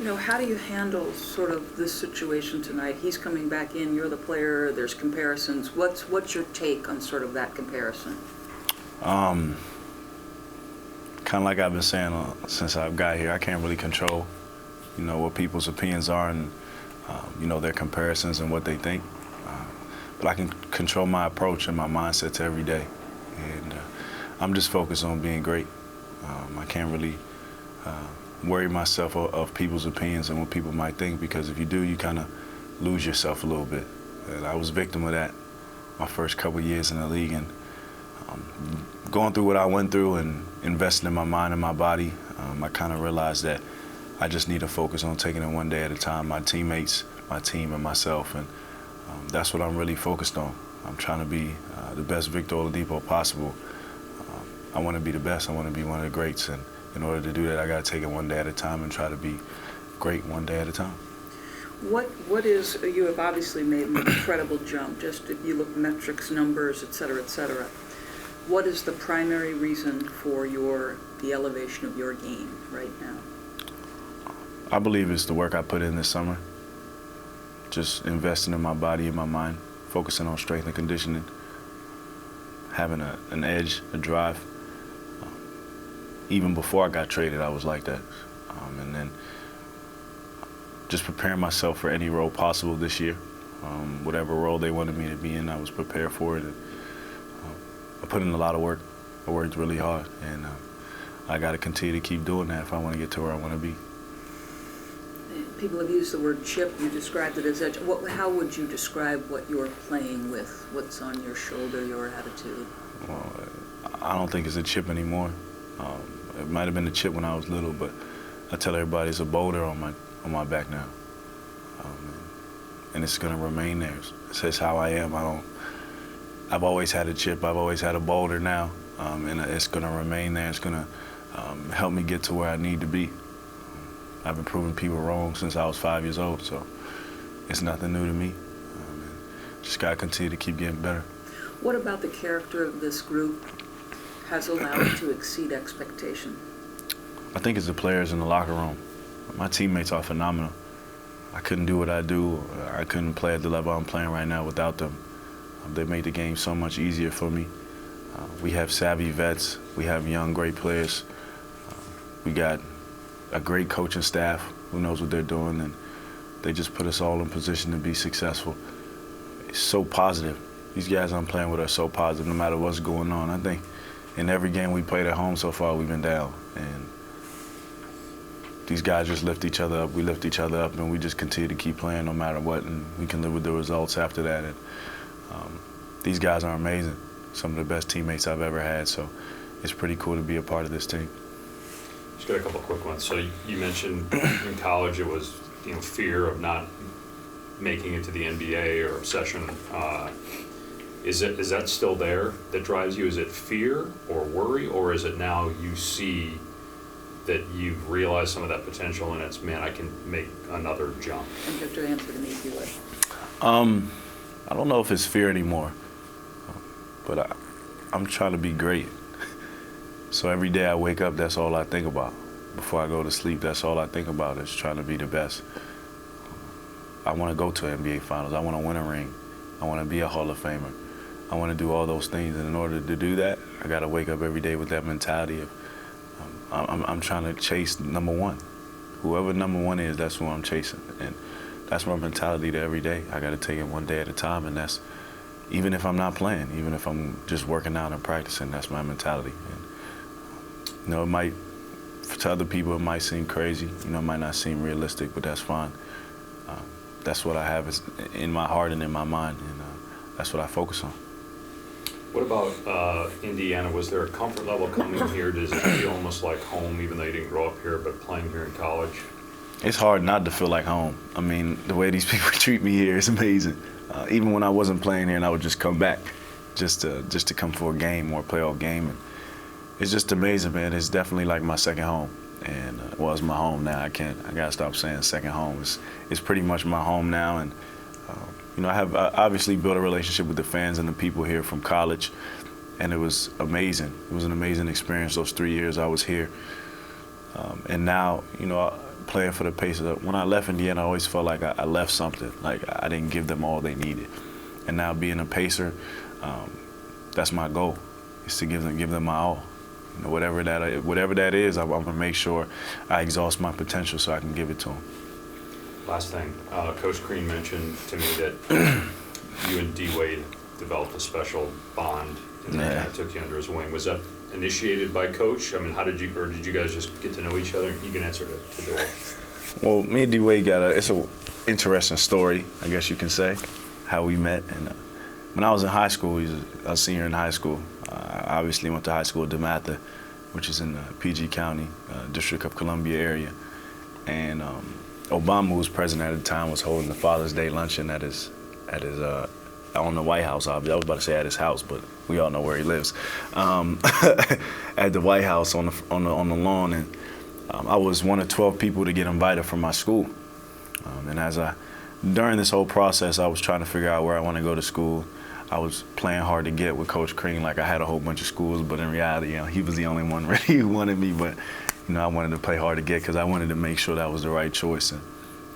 How do you handle sort of this situation tonight? He's coming back in, you're the player, there's comparisons. What's your take on sort of that comparison? Kind of like I've been saying since I've got here, I can't really control, what people's opinions are and, their comparisons and what they think. But I can control my approach and my mindset to every day. And I'm just focused on being great. I can't really worry myself of people's opinions and what people might think, because if you do, you kind of lose yourself a little bit. And I was a victim of that my first couple of years in the league, and going through what I went through and investing in my mind and my body, I kind of realized that I just need to focus on taking it one day at a time, my teammates, my team, and myself, and that's what I'm really focused on. I'm trying to be the best Victor Oladipo possible. I want to be the best. I want to be one of the greats, and in order to do that, I got to take it one day at a time and try to be great one day at a time. You have obviously made an incredible jump, just if you look metrics, numbers, et cetera, et cetera. What is the primary reason for the elevation of your game right now? I believe it's the work I put in this summer. Just investing in my body and my mind, focusing on strength and conditioning, having an edge, a drive. Even before I got traded, I was like that. And then just preparing myself for any role possible this year. Whatever role they wanted me to be in, I was prepared for it. And, I put in a lot of work. I worked really hard, and I got to continue to keep doing that if I want to get to where I want to be. People have used the word chip. You described it as edge. How would you describe what you're playing with? What's on your shoulder, your attitude? Well, I don't think it's a chip anymore. It might have been a chip when I was little, but I tell everybody it's a boulder on my back now, and it's gonna remain there. It's just how I am. I've always had a chip. I've always had a boulder now, and it's gonna remain there. It's gonna help me get to where I need to be. I've been proving people wrong since I was 5 years old, so it's nothing new to me. Just gotta continue to keep getting better. What about the character of this group has allowed it to exceed expectation? I think it's the players in the locker room. My teammates are phenomenal. I couldn't do what I do. I couldn't play at the level I'm playing right now without them. They made the game so much easier for me. We have savvy vets. We have young, great players. We got a great coaching staff who knows what they're doing, and they just put us all in position to be successful. It's so positive. These guys I'm playing with are so positive no matter what's going on. I think in every game we played at home so far, we've been down. And these guys just lift each other up. We lift each other up, and we just continue to keep playing no matter what, and we can live with the results after that. And these guys are amazing. Some of the best teammates I've ever had, so it's pretty cool to be a part of this team. Just got a couple quick ones. So you mentioned in college it was fear of not making it to the NBA or obsession. Is that still there that drives you? Is it fear or worry, or is it now you see that you've realized some of that potential and it's, man, I can make another jump? And you have to answer to me if you would. I don't know if it's fear anymore, but I'm trying to be great. So every day I wake up, that's all I think about. Before I go to sleep, that's all I think about is trying to be the best. I want to go to NBA Finals. I want to win a ring. I want to be a Hall of Famer. I want to do all those things, and in order to do that, I got to wake up every day with that mentality of I'm trying to chase number one. Whoever number one is, that's who I'm chasing, and that's my mentality to every day. I got to take it one day at a time, and that's even if I'm not playing, even if I'm just working out and practicing, that's my mentality. And, it might, to other people, it might seem crazy. It might not seem realistic, but that's fine. That's what I have in my heart and in my mind, and that's what I focus on. What about Indiana? Was there a comfort level coming here? Does it feel almost like home, even though you didn't grow up here, but playing here in college? It's hard not to feel like home. I mean, the way these people treat me here is amazing. Even when I wasn't playing here, and I would just come back just to come for a game or a playoff game. And it's just amazing, man. It's definitely like my second home. And it's my home now. I gotta stop saying second home. It's pretty much my home now. And I have obviously built a relationship with the fans and the people here from college, and it was amazing. It was an amazing experience those 3 years I was here. And now, playing for the Pacers, when I left Indiana, I always felt like I left something. Like I didn't give them all they needed. And now being a Pacer, that's my goal, is to give them my all. You know, whatever that is, I'm gonna make sure I exhaust my potential so I can give it to them. Last thing, Coach Crean mentioned to me that you and D. Wade developed a special bond and then kind of took you under his wing. Was that initiated by Coach? I mean, did you guys just get to know each other? You can answer to Bill. Well, me and D. Wade it's an interesting story, I guess you can say, how we met. And when I was in high school, he was a senior in high school. I obviously went to high school at DeMatha, which is in the PG County, District of Columbia area. And Obama, who was president at the time, was holding the Father's Day luncheon at his on the White House. I was about to say at his house, but we all know where he lives. At the White House on the lawn, and I was one of 12 people to get invited from my school. And during this whole process, I was trying to figure out where I want to go to school. I was playing hard to get with Coach Crean. Like, I had a whole bunch of schools, but in reality, you know, he was the only one really who wanted me. But you know, I wanted to play hard to get because I wanted to make sure that was the right choice. And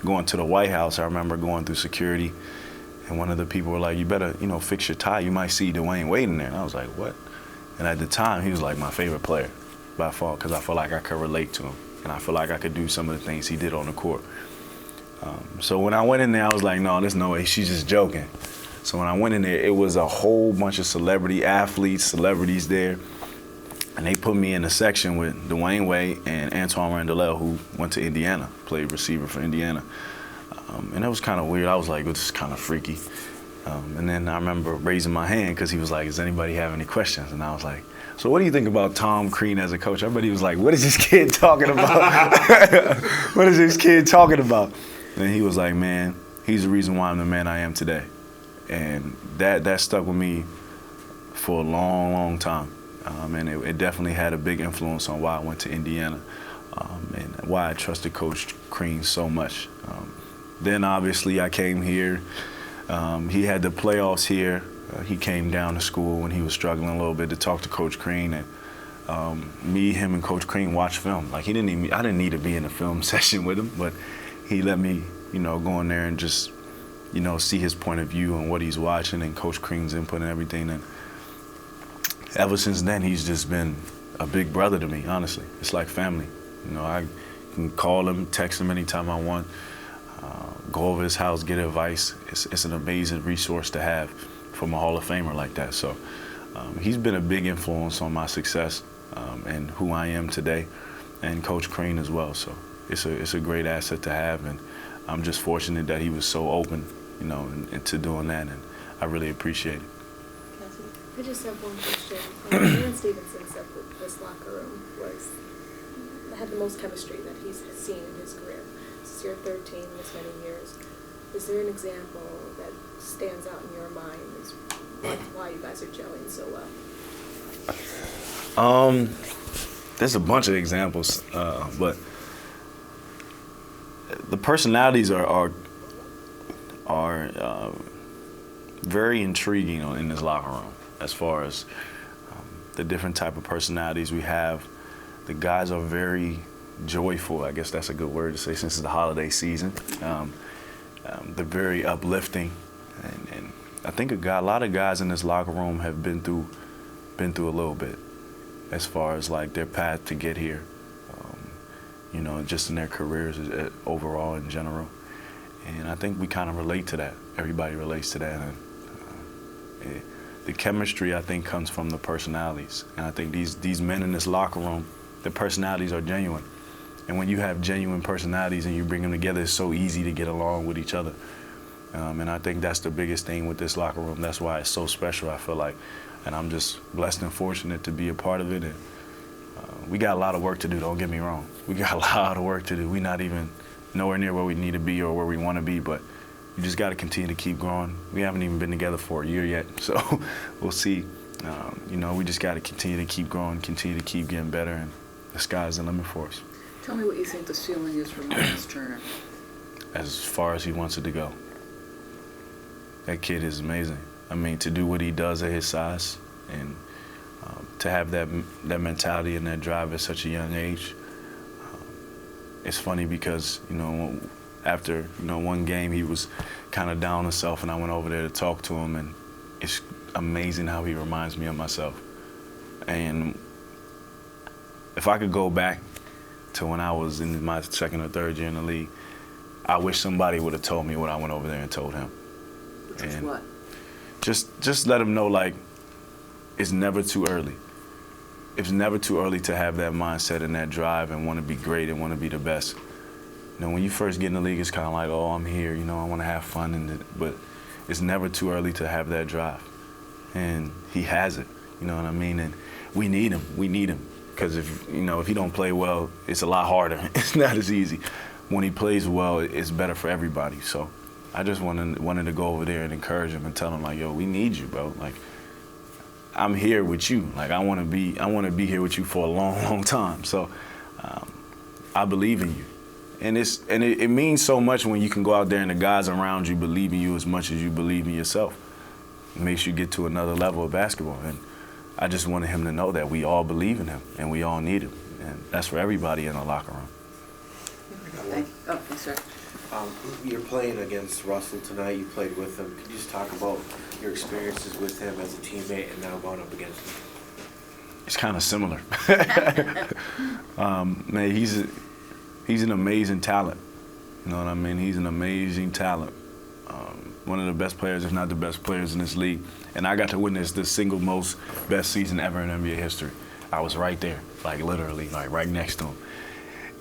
going to the White House, I remember going through security, and one of the people were like, "You better, you know, fix your tie. You might see Dwayne Wade in there." And I was like, "What?" And at the time, he was like my favorite player by far because I felt like I could relate to him, and I feel like I could do some of the things he did on the court. So when I went in there, I was like, "No, there's no way. She's just joking." So when I went in there, it was a whole bunch of celebrities there. And they put me in a section with Dwayne Wade and Antoine Randall, who went to Indiana, played receiver for Indiana. And it was kind of weird. I was like, this is kind of freaky. And then I remember raising my hand because he was like, does anybody have any questions? And I was like, so what do you think about Tom Crean as a coach? Everybody was like, what is this kid talking about? What is this kid talking about? And he was like, man, he's the reason why I'm the man I am today. And that stuck with me for a long, long time. And it definitely had a big influence on why I went to Indiana and why I trusted Coach Crean so much. Then obviously I came here. He had the playoffs here. He came down to school when he was struggling a little bit to talk to Coach Crean. And him and Coach Crean watched film. Like I didn't need to be in a film session with him, but he let me, you know, go in there and just, you know, see his point of view and what he's watching and Coach Crean's input and everything. And ever since then, he's just been a big brother to me, honestly. It's like family. You know, I can call him, text him anytime I want, go over his house, get advice. It's an amazing resource to have from a Hall of Famer like that. So he's been a big influence on my success and who I am today, and Coach Crean as well. So it's a great asset to have, and I'm just fortunate that he was so open, you know, into doing that, and I really appreciate it. I just have one question. Aaron Stevenson said that this locker room had the most chemistry that he's seen in his career. This is your third team this many years. Is there an example that stands out in your mind as why you guys are gelling so well? There's a bunch of examples, but the personalities are very intriguing in this locker room. As far as the different type of personalities we have, the guys are very joyful. I guess that's a good word to say since it's the holiday season. They're very uplifting, and I think a lot of guys in this locker room have been through a little bit, as far as like their path to get here. You know, just in their careers overall in general, and I think we kind of relate to that. Everybody relates to that, and the chemistry, I think, comes from the personalities. And I think these men in this locker room, their personalities are genuine. And when you have genuine personalities and you bring them together, it's so easy to get along with each other. And I think that's the biggest thing with this locker room. That's why it's so special, I feel like. And I'm just blessed and fortunate to be a part of it. And we got a lot of work to do, don't get me wrong. We got a lot of work to do. We're not even nowhere near where we need to be or where we want to be, but you just got to continue to keep growing. We haven't even been together for a year yet, so we'll see. You know, we just got to continue to keep growing, continue to keep getting better, and the sky's the limit for us. Tell me what you think the ceiling is for Miles Turner. As far as he wants it to go. That kid is amazing. I mean, to do what he does at his size and to have that mentality and that drive at such a young age, it's funny because, after, one game he was kind of down himself, and I went over there to talk to him, and it's amazing how he reminds me of myself. And if I could go back to when I was in my second or third year in the league, I wish somebody would have told me what I went over there and told him. Which is what? Just let him know, like, it's never too early. It's never too early to have that mindset and that drive and want to be great and want to be the best. When you first get in the league, it's kind of like, oh, I'm here, I want to have fun, but it's never too early to have that drive. And he has it, you know what I mean? And we need him. We need him. Because if he don't play well, it's a lot harder. It's not as easy. When he plays well, it's better for everybody. So I just wanted to go over there and encourage him and tell him, like, yo, we need you, bro. Like, I'm here with you. Like, I want to be here with you for a long, long time. So I believe in you. And it means so much when you can go out there and the guys around you believe in you as much as you believe in yourself. It makes you get to another level of basketball. And I just wanted him to know that we all believe in him and we all need him. And that's for everybody in the locker room. Oh, yes, sir. You're playing against Russell tonight. You played with him. Could you just talk about your experiences with him as a teammate and now going up against him? It's kind of similar. Man, he's an amazing talent. You know what I mean? He's an amazing talent. One of the best players, if not the best players in this league. And I got to witness the single most best season ever in NBA history. I was right there, like literally, like right next to him.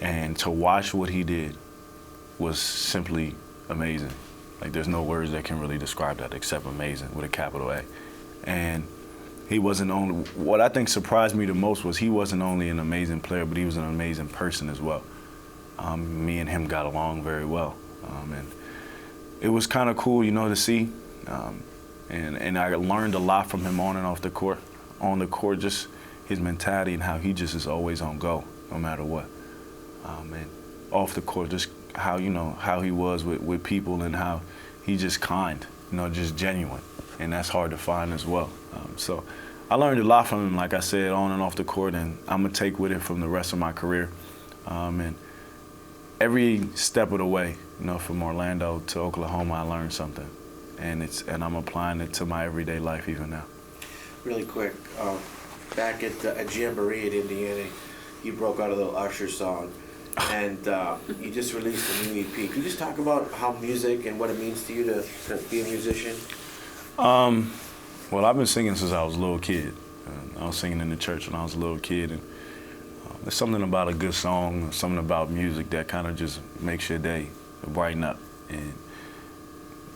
And to watch what he did was simply amazing. Like, there's no words that can really describe that except amazing with a capital A. And he wasn't only, what I think surprised me the most was he wasn't only an amazing player, but he was an amazing person as well. Me and him got along very well. And it was kind of cool, to see. And I learned a lot from him on and off the court. On the court, just his mentality and how he just is always on go, no matter what. And off the court, just how, how he was with people and how he just kind, just genuine. And that's hard to find as well. So I learned a lot from him, like I said, on and off the court, and I'm going to take with it from the rest of my career. And every step of the way, from Orlando to Oklahoma, I learned something. And I'm applying it to my everyday life even now. Really quick, back at Jamboree at Indiana, you broke out a little Usher song, and you just released a new EP. Can you just talk about how music and what it means to you to be a musician? Well, I've been singing since I was a little kid. I was singing in the church when I was a little kid, and there's something about a good song, something about music that kind of just makes your day brighten up. And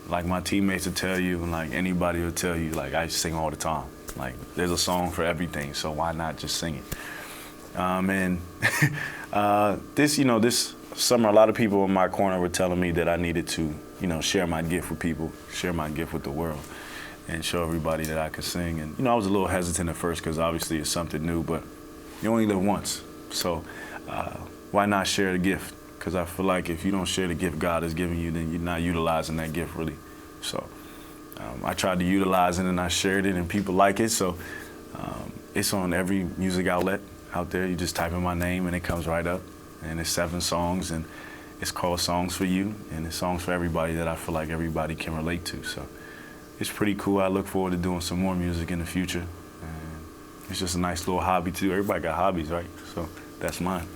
like my teammates will tell you, and like anybody will tell you, like, I sing all the time. Like, there's a song for everything, so why not just sing it? And this summer, a lot of people in my corner were telling me that I needed to, share my gift with people, share my gift with the world, and show everybody that I could sing. And, I was a little hesitant at first because obviously it's something new, but you only live once. So why not share the gift? Because I feel like if you don't share the gift God has given you, then you're not utilizing that gift really. So I tried to utilize it and I shared it and people like it. So it's on every music outlet out there. You just type in my name and it comes right up. And it's 7 songs and it's called Songs for You. And it's songs for everybody that I feel like everybody can relate to. So it's pretty cool. I look forward to doing some more music in the future. And it's just a nice little hobby too. Everybody got hobbies, right? So that's mine.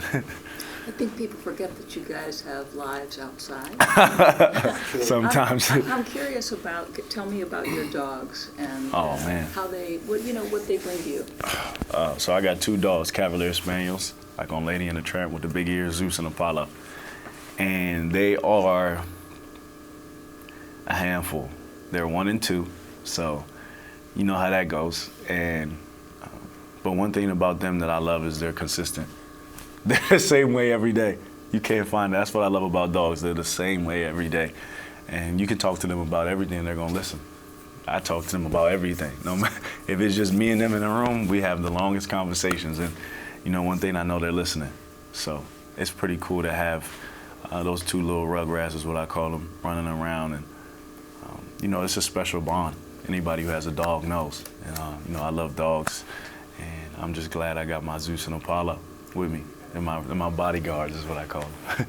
I think people forget that you guys have lives outside. Sometimes. I'm curious about, tell me about your dogs and how they, what they bring to you. So I got 2 dogs, Cavalier Spaniels, like on Lady and the Tramp with the big ears, Zeus and Apollo. And they are a handful. They're 1 and 2, so you know how that goes. And but one thing about them that I love is they're consistent. They're the same way every day. You can't find that. That's what I love about dogs. They're the same way every day. And you can talk to them about everything, they're going to listen. I talk to them about everything. No matter, if it's just me and them in the room, we have the longest conversations. And, one thing I know, they're listening. So it's pretty cool to have those 2 little rugrats, is what I call them, running around. And, it's a special bond. Anybody who has a dog knows. And, I love dogs. And I'm just glad I got my Zeus and Apollo with me. They're my bodyguards is what I call them.